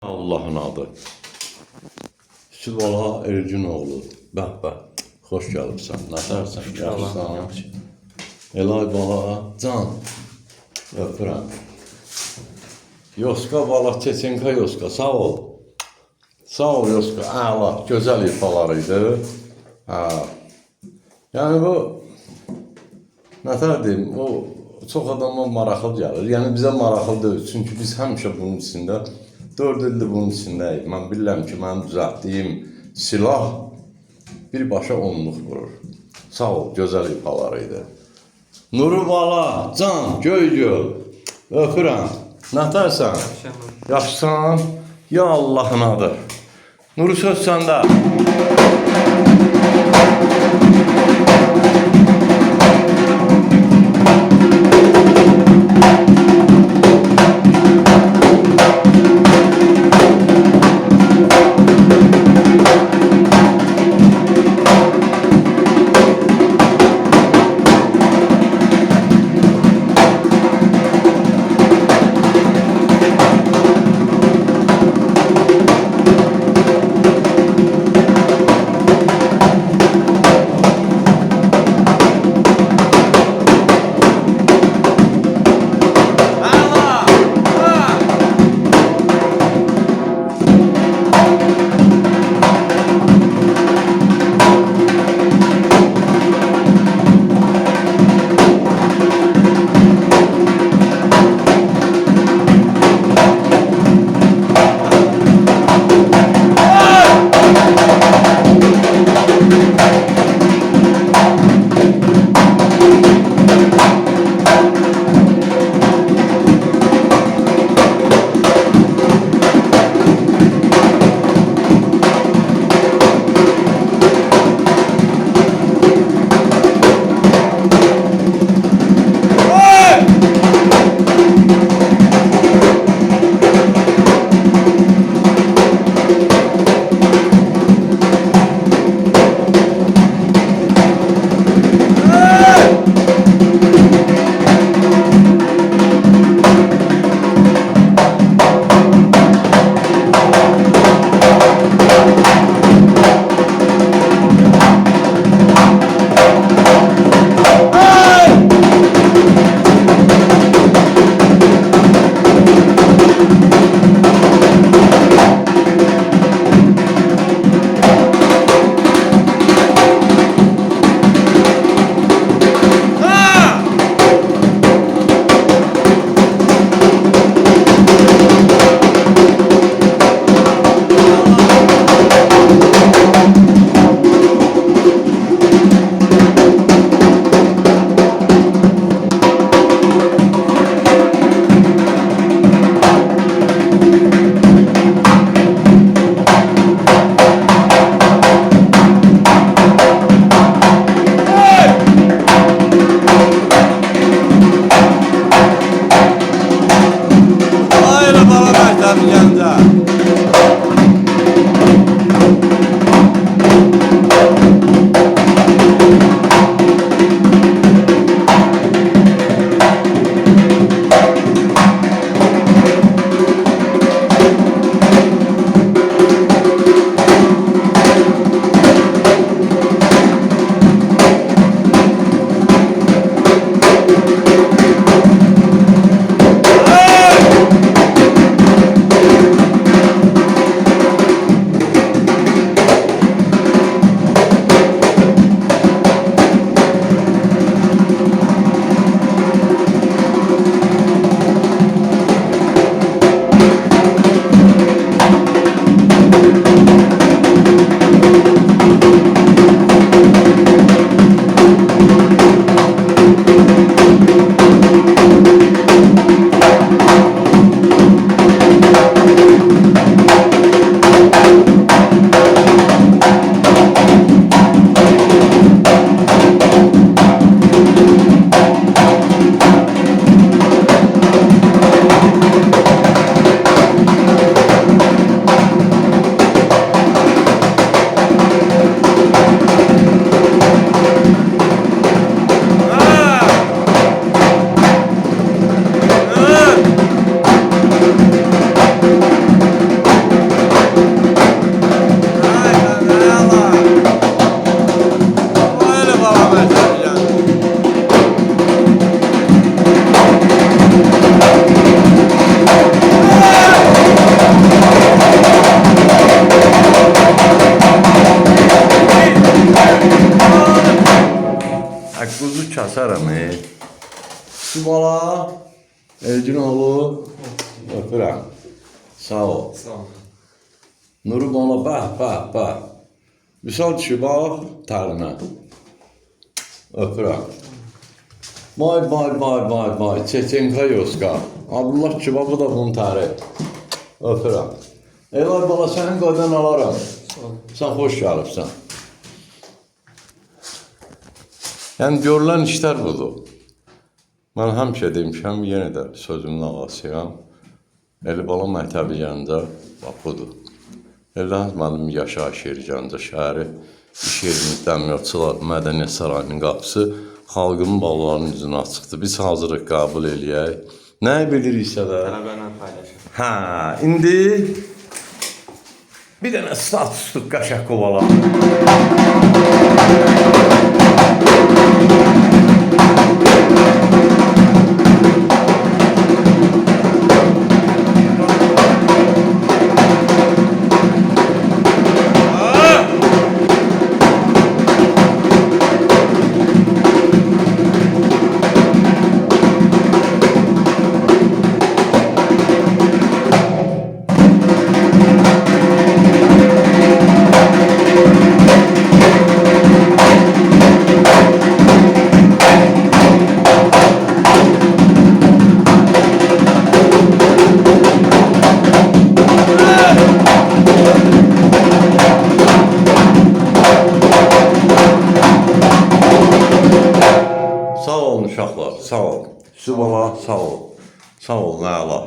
Allah'ın adı. Sübhala Ergünoğlu. Bak. Hoş gəlibsən. Nətərsən? Yaxşısan? Elay bala. Can. Öpürəm. Yoska bala. Çeçenka Yoska. Sağ ol. Sağ ol Yoska. Əla. Gözəl ifalarıydı. Yəni bu nətər deyim, o çox adama maraqlı gəlir. Yəni bizə maraqlı deyil. Çünki biz həmişə bunun içində 4 ildir bunun içindəyik. Mən bilirəm ki, mənim düzəltdiyim silah birbaşa onluq vurur. Sağ ol, gözəl ifalarıydı. Nuru bala, Can, Göygöl, öpürəm. Nətərsən? Yaxşısan? Ya Allah'ın adı. Nuru söz səndə. Subala, Elcinoğlu, öpürəm. Sağ ol. Sağ ol. Nuru bana bax. Vüsal kişi bax təlimə. Öpürəm. Vay. Çeçenka Yoska. Abdullah kebabı da bunun tarih. Öpürəm. Elay bala sənin qoydan alaram. Sağ ol. Sən xoş gəlibsən. Yəni görülən işlər budur. Mən həmişə demişəm, yenə də sözümün ağasıyam. Eli bala məktəbi gəncə, bax budur. Elləniz mənim yaşayış yeri Gəncə şəhəri, iş yerimiz Dəmiryolçular Mədəniyyət Sarayının qapısı xalqın balalarının üzünə açıqdır. Biz hazırıq qəbul eləyək. Nəyi biliriksə də. Tələblərlə paylaşır. Hə, indi bir dənə statusluq qaşaq qovala. Sağ olun uşaqlar, sağ ol. Subala, sağ ol. Sağ ol, məla.